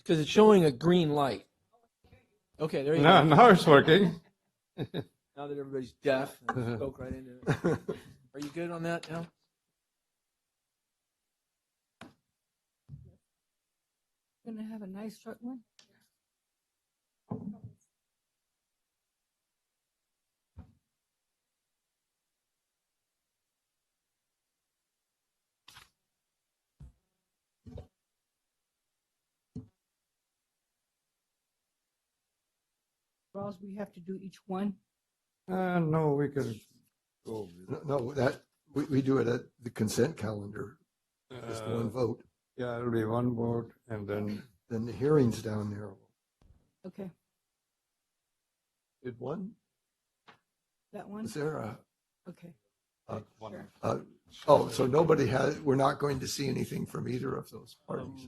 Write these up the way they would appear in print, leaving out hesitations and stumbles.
because it's showing a green light. Okay, there you No, go. now it's working. Now that everybody's deaf, and spoke right into it. Are you good on that now? Gonna have a nice short one. Ross, we have to do each one. No, we can go. No, that, we do it at the consent calendar, just one vote. Yeah, it'll be one vote and then Then the hearings down there. Okay, Did one? that one? Is there a, Okay. one. oh, so nobody has, we're not going to see anything from either of those parties?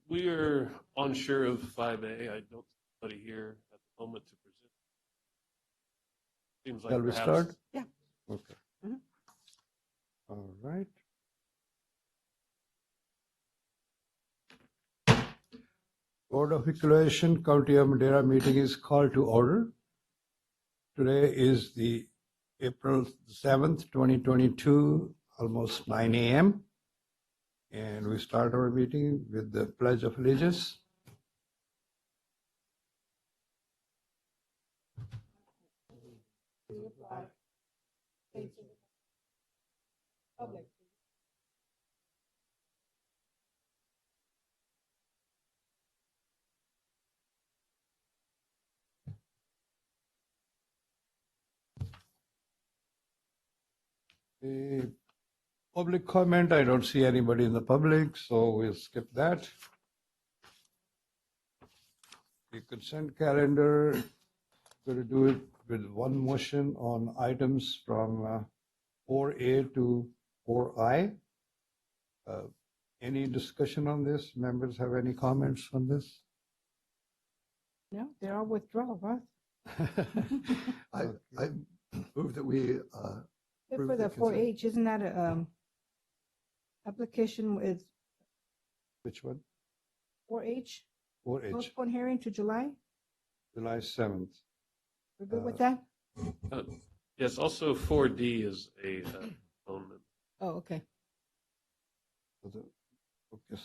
We are unsure of 5A. I don't see anybody here at the moment to present. Seems like Shall we perhaps start? Yeah. Okay. Mhm. All right. Board of Equalization County of Madera meeting is called to order. Today is the April 7th, 2022, almost 9 a.m. And we start our meeting with the Pledge of Allegiance. The public comment, I don't see anybody in the public, so we'll skip that. The consent calendar, going to do it with one motion on items from 4A to 4I. Any discussion on this? Members have any comments on this? No, they're all withdrawal, Ross. I move that we, Except Approve for the the consent. 4H, isn't that a application with Which one? 4H? 4H, Postpone hearing to July? July 7th. We're good with that? yes, also 4D is a component. Oh, okay. Okay,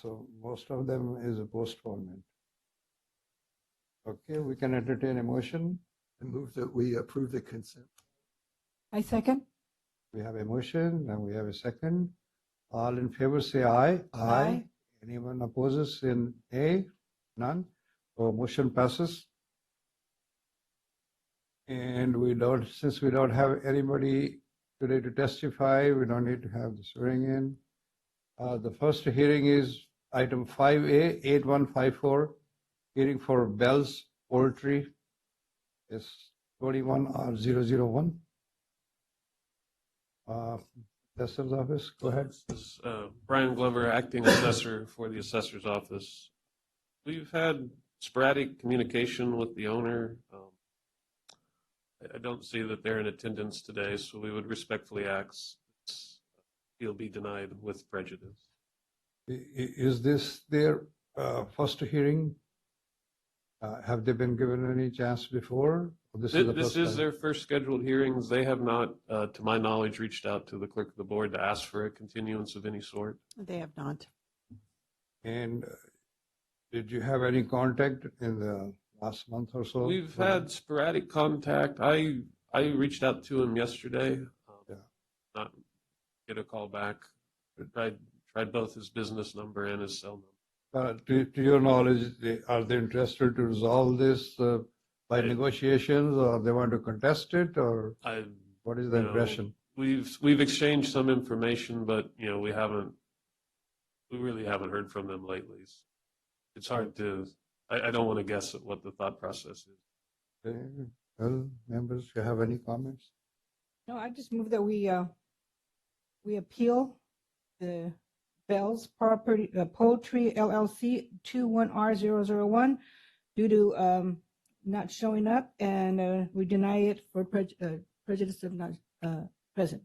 so most of them is a postponement. Okay, we can entertain a motion. I move that we approve the consent. I second. We have a motion and we have a second. All in favor say aye. Aye. Anyone opposes in A? None. So motion passes. And we don't, since we don't have anybody today to testify, we don't need to have the swearing in. The first hearing is item 5A, 8154, hearing for Bell's Poultry. Is 21R001. Assessor's office, go ahead. This is Brian Glover, acting assessor for the assessor's office. We've had sporadic communication with the owner. I don't see that they're in attendance today, so we would respectfully ask he'll be denied with prejudice. Is this their first hearing? Have they been given any chance before? Or This is the This first is time? their first scheduled hearings. They have not, to my knowledge, reached out to the clerk of the board to ask for a continuance of any sort. They have not. And did you have any contact in the last month or so? We've had sporadic contact. I reached out to him yesterday. Yeah. Not get a call back. Tried both his business number and his cell number. To your knowledge, are they interested to resolve this by I- negotiations, or they want to contest it, or I, what is the you know, impression? we've exchanged some information, but we really haven't heard from them lately. It's hard to. I don't want to guess at what the thought process is. Okay. Well, members, you have any comments? No, I just move that we appeal the Bell's Poultry LLC 21R001 due to not showing up, and we deny it for prejudice of not present.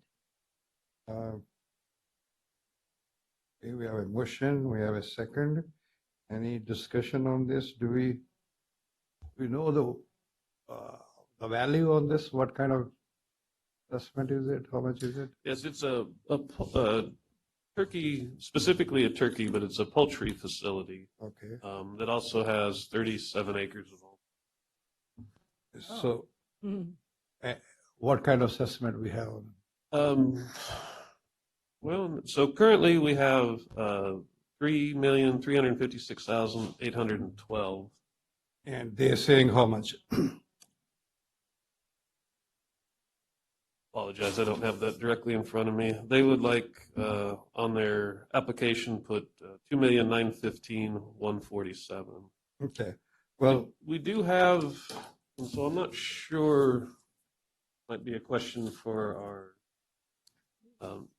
Okay, we have a motion, we have a second. Any discussion on this? Do we know the value on this? What kind of assessment is it? How much is it? Yes, it's a turkey, specifically a turkey, but it's a poultry facility Okay. that also has 37 acres of home. So Mhm. what kind of assessment we have? Well, so currently we have 3,356,812. And they're saying how much? Apologize, I don't have that directly in front of me. They would like on their application put 2,915,147. Okay. Well, We do have, and so I'm not sure, might be a question for our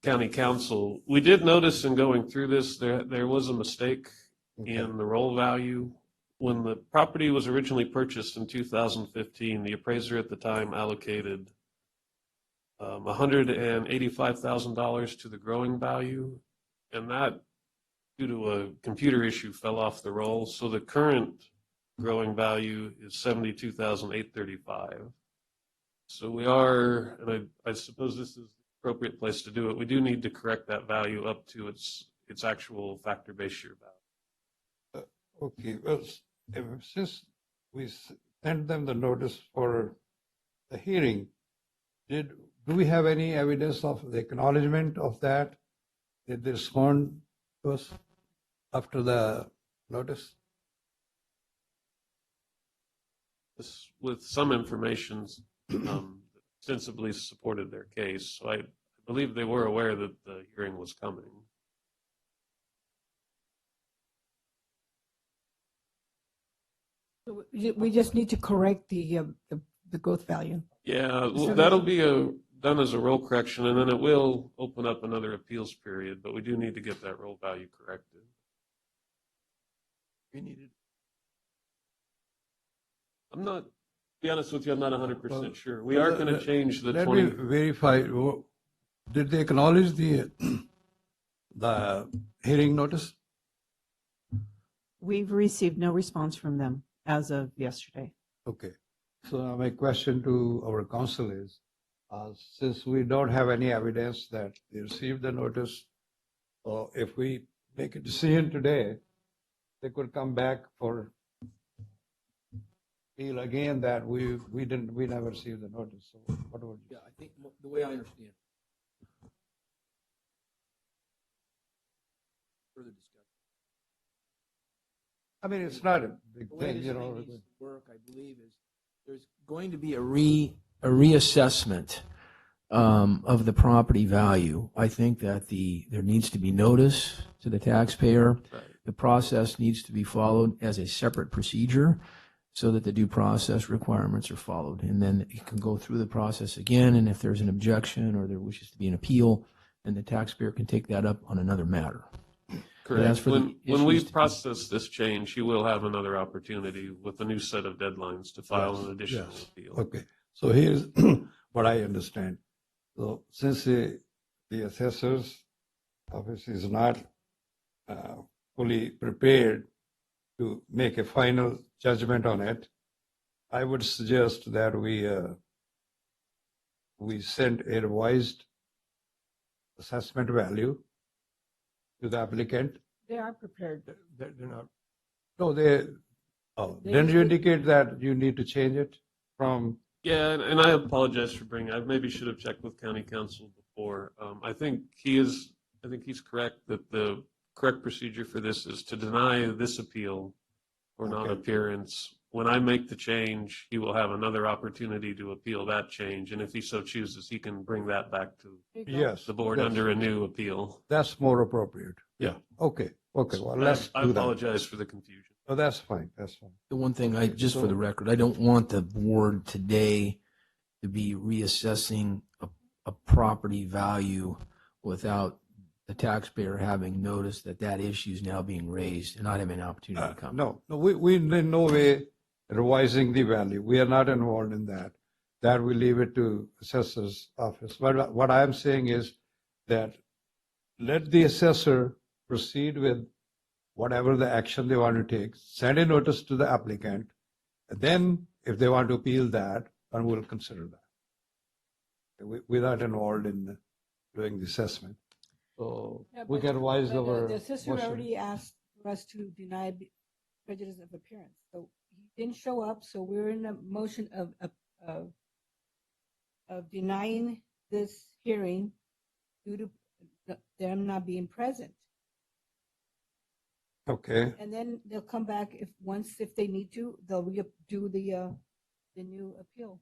county council. We did notice in going through this, there was a mistake okay. in the roll value. When the property was originally purchased in 2015, the appraiser at the time allocated $185,000 to the growing value, and that, due to a computer issue, fell off the roll. So the current growing value is $72,835. So we are, and I suppose this is the appropriate place to do it. We do need to correct that value up to its actual factor-based year value. Okay, well, since we sent them the notice for the hearing, do we have any evidence of the acknowledgement of that? Did they respond to us after the notice? This, with some information, ostensibly supported their case. So I believe they were aware that the hearing was coming. So we just need to correct the growth value. Yeah, well, So that'll be done as a roll correction, and then it will open up another appeals period, but we do need to get that roll value corrected. We needed, I'm not, to be honest with you, I'm not 100% sure. We well, are going to change the Let me 20. verify. Did they acknowledge the hearing notice? We've received no response from them as of yesterday. Okay. So now my question to our council is, since we don't have any evidence that they received the notice, if we make a decision today, they could come back for appeal again that we never received the notice. So what would you? Yeah, I think the way I understand. Further discussion. I mean, it's not a big The way thing, this you thing know. needs to work, I believe, is there's going to be a reassessment of the property value. I think that there needs to be notice to the taxpayer. Right. The process needs to be followed as a separate procedure so that the due process requirements are followed. And then it can go through the process again, and if there's an objection or there wishes to be an appeal, then the taxpayer can take that up on another matter. But as Correct. for the When we issues to be- process this change, you will have another opportunity with a new set of deadlines to file Yes, an additional yes. appeal. Okay, so here's what I understand. So since the assessor's office is not fully prepared to make a final judgment on it, I would suggest that we send a revised assessment value to the applicant. They are prepared. they're not, No, They didn't just you need- indicate that you need to change it from? Yeah, and I apologize for bringing, I maybe should have checked with county council before. I think he's correct that the correct procedure for this is to deny this appeal for Okay. non-appearance. When I make the change, he will have another opportunity to appeal that change, and if he so chooses, he can bring that back to Yes. the board that's- under a new appeal. That's more appropriate. Yeah. Okay, well, I let's I do that. apologize for the confusion. Oh, that's fine, that's fine. The one thing just for so- the record, I don't want the board today to be reassessing a property value without the taxpayer having noticed that issue is now being raised and not having an opportunity to come. No, we in no way revising the value. We are not involved in that. That we leave it to assessor's office. But what I am saying is that let the assessor proceed with whatever the action they want to take, send a notice to the applicant. And then if they want to appeal that, then we'll consider that. We're not involved in doing the assessment. So we can revise our The assessor motion. already asked for us to deny prejudice of appearance. So he didn't show up, so we're in a motion of denying this hearing due to them not being present. Okay, And then they'll come back if they need to, they'll do the new appeal.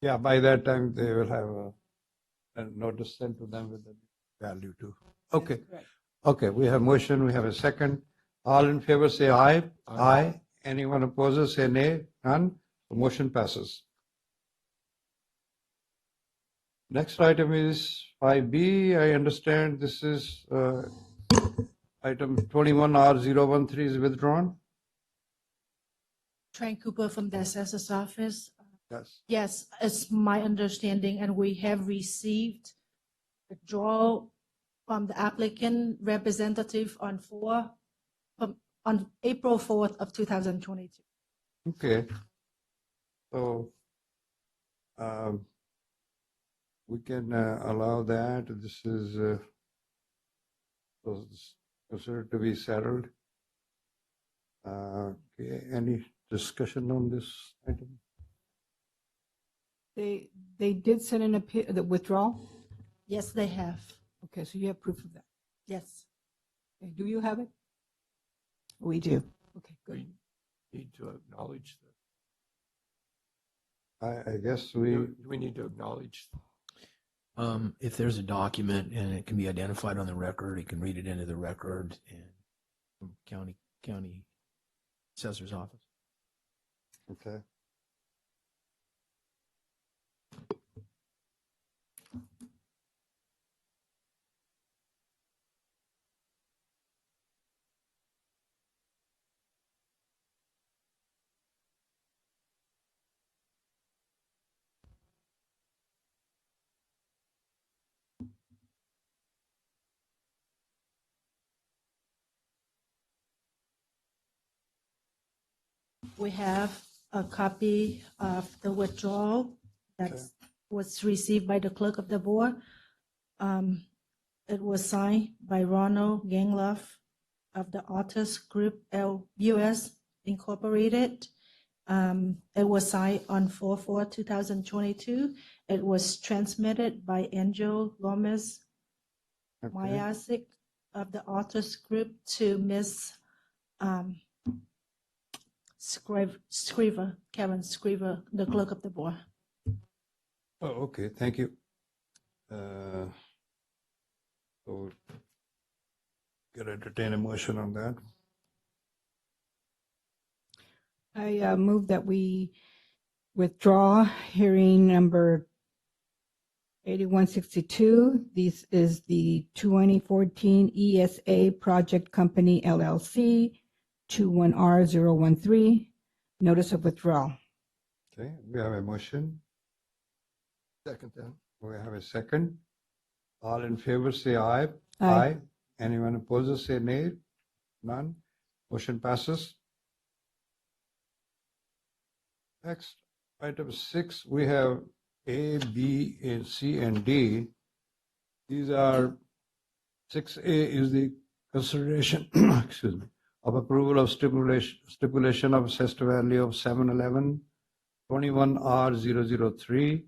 yeah, by that time they will have a notice sent to them with the value too. Okay, Correct. okay, we have motion, we have a second. All in favor say aye. Aye. Anyone opposes say nay. None. The motion passes. Next item is 5B. I understand this is item 21R013 is withdrawn. Tran Cooper from the assessor's office. Yes. Yes, it's my understanding, and we have received a draw from the applicant representative on April 4th of 2022. Okay. So we can allow that. This is considered to be settled. Okay, any discussion on this item? They did send an appeal, the withdrawal? Yes, they have. Okay, so you have proof of that. Yes. Okay, do you have it? We do. Okay, good. Need to acknowledge I guess that. we, We need to acknowledge. If there's a document and it can be identified on the record, he can read it into the record and from county assessor's office. okay. We have a copy of the withdrawal that was received by the clerk of the board. It was signed by Ronald Gangloff of the Autos Group US Incorporated. It was signed on 4/4/2022. It was transmitted by Angel Gomez Okay. Mayasik of the Autos Group to Ms. Karen Scriver, the clerk of the board. Oh, okay, thank you. So can I entertain a motion on that? I move that we withdraw hearing number 8162. This is the 2014 ESA Project Company LLC, 21R013, notice of withdrawal. Okay, we have a motion. Second then. We have a second. All in favor say aye. Aye. Anyone opposes say nay. None. Motion passes. Next, item 6, we have A, B, and C, and D. These are, 6A is the consideration, excuse me, of approval of stipulation of assessed value of 711, 21R003.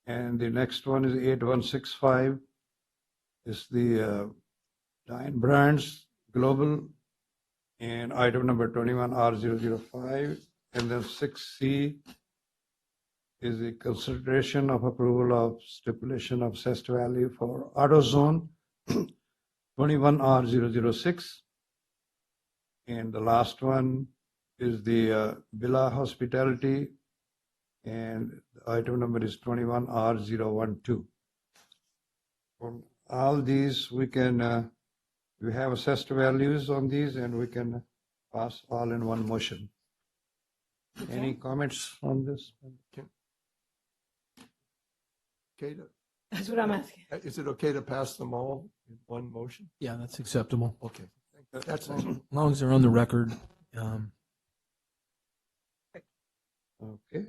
And the next one is 8165. Is the Dine Brands Global, and item number 21R005. And then 6C is the consideration of approval of stipulation of assessed value for AutoZone 21R006. And the last one is the Villa Hospitality, and item number is 21R012. On all these, we can, we have assessed values on these, and we can pass all in one motion. Any comments on this? Okay, That's what I'm asking. Is it okay to pass them all in one motion? Yeah, that's acceptable. Okay. That's, As long as they're on the record. Okay.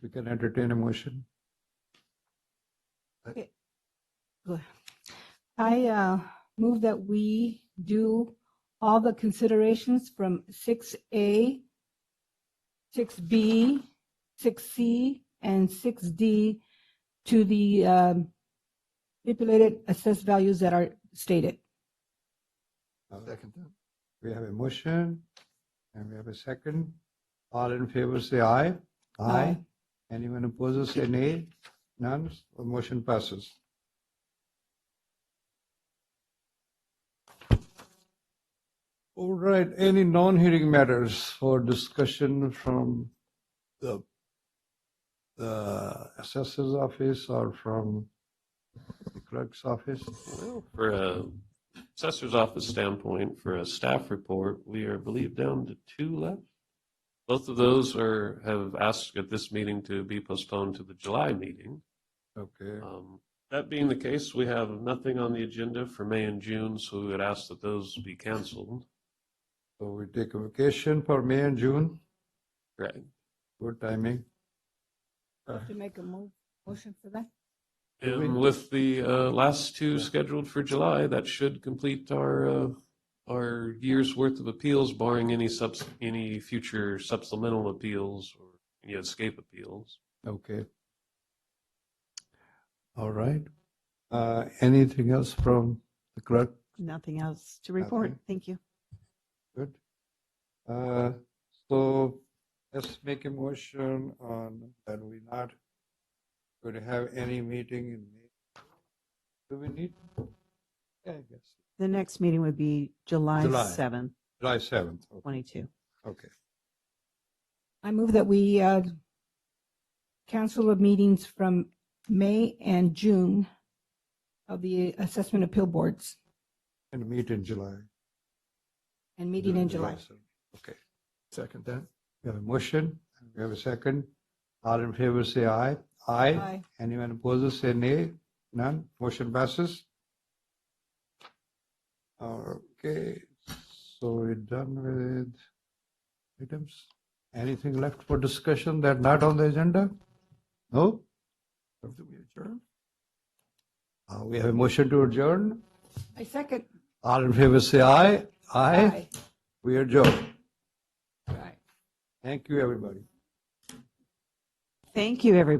We can entertain a motion. I move that we do all the considerations from 6A, 6B, 6C, and 6D to the stipulated assessed values that are stated. second that. We have a motion and we have a second. All in favor say aye. Aye. Anyone opposes say nay. None. The motion passes. All right, any non-hearing matters for discussion from the assessor's office or from the clerk's office? Well, for a assessor's office standpoint, for a staff report, we are, I believe, down to 2 left. Both of those have asked at this meeting to be postponed to the July meeting. Okay, That being the case, we have nothing on the agenda for May and June, so we would ask that those be canceled. so we take a vacation for May and June. Right. Good timing. To make a motion for that? And with the last 2 scheduled for July, that should complete our year's worth of appeals, barring any future supplemental appeals or any escape appeals. Okay. All right. Anything else from the clerk? Nothing else to report. Nothing. Thank you. Good. So let's make a motion on that we're not going to have any meeting in May. Do we need? Yeah, I guess. The next meeting would be July July. 7th, July 7th. Okay. 22. Okay. I move that we cancel the meetings from May and June of the assessment appeal boards And meet in July. and meeting in July. 7th. Okay. Second that. We have a motion. We have a second. All in favor say aye. Aye. Anyone opposes say nay. None. Motion passes. Okay, so we're done with items. Anything left for discussion that not on the agenda? No? Do we adjourn? We have a motion to adjourn. I second. All in favor say aye. Aye. We adjourn. Right. Thank you, everybody. Thank you, everybody.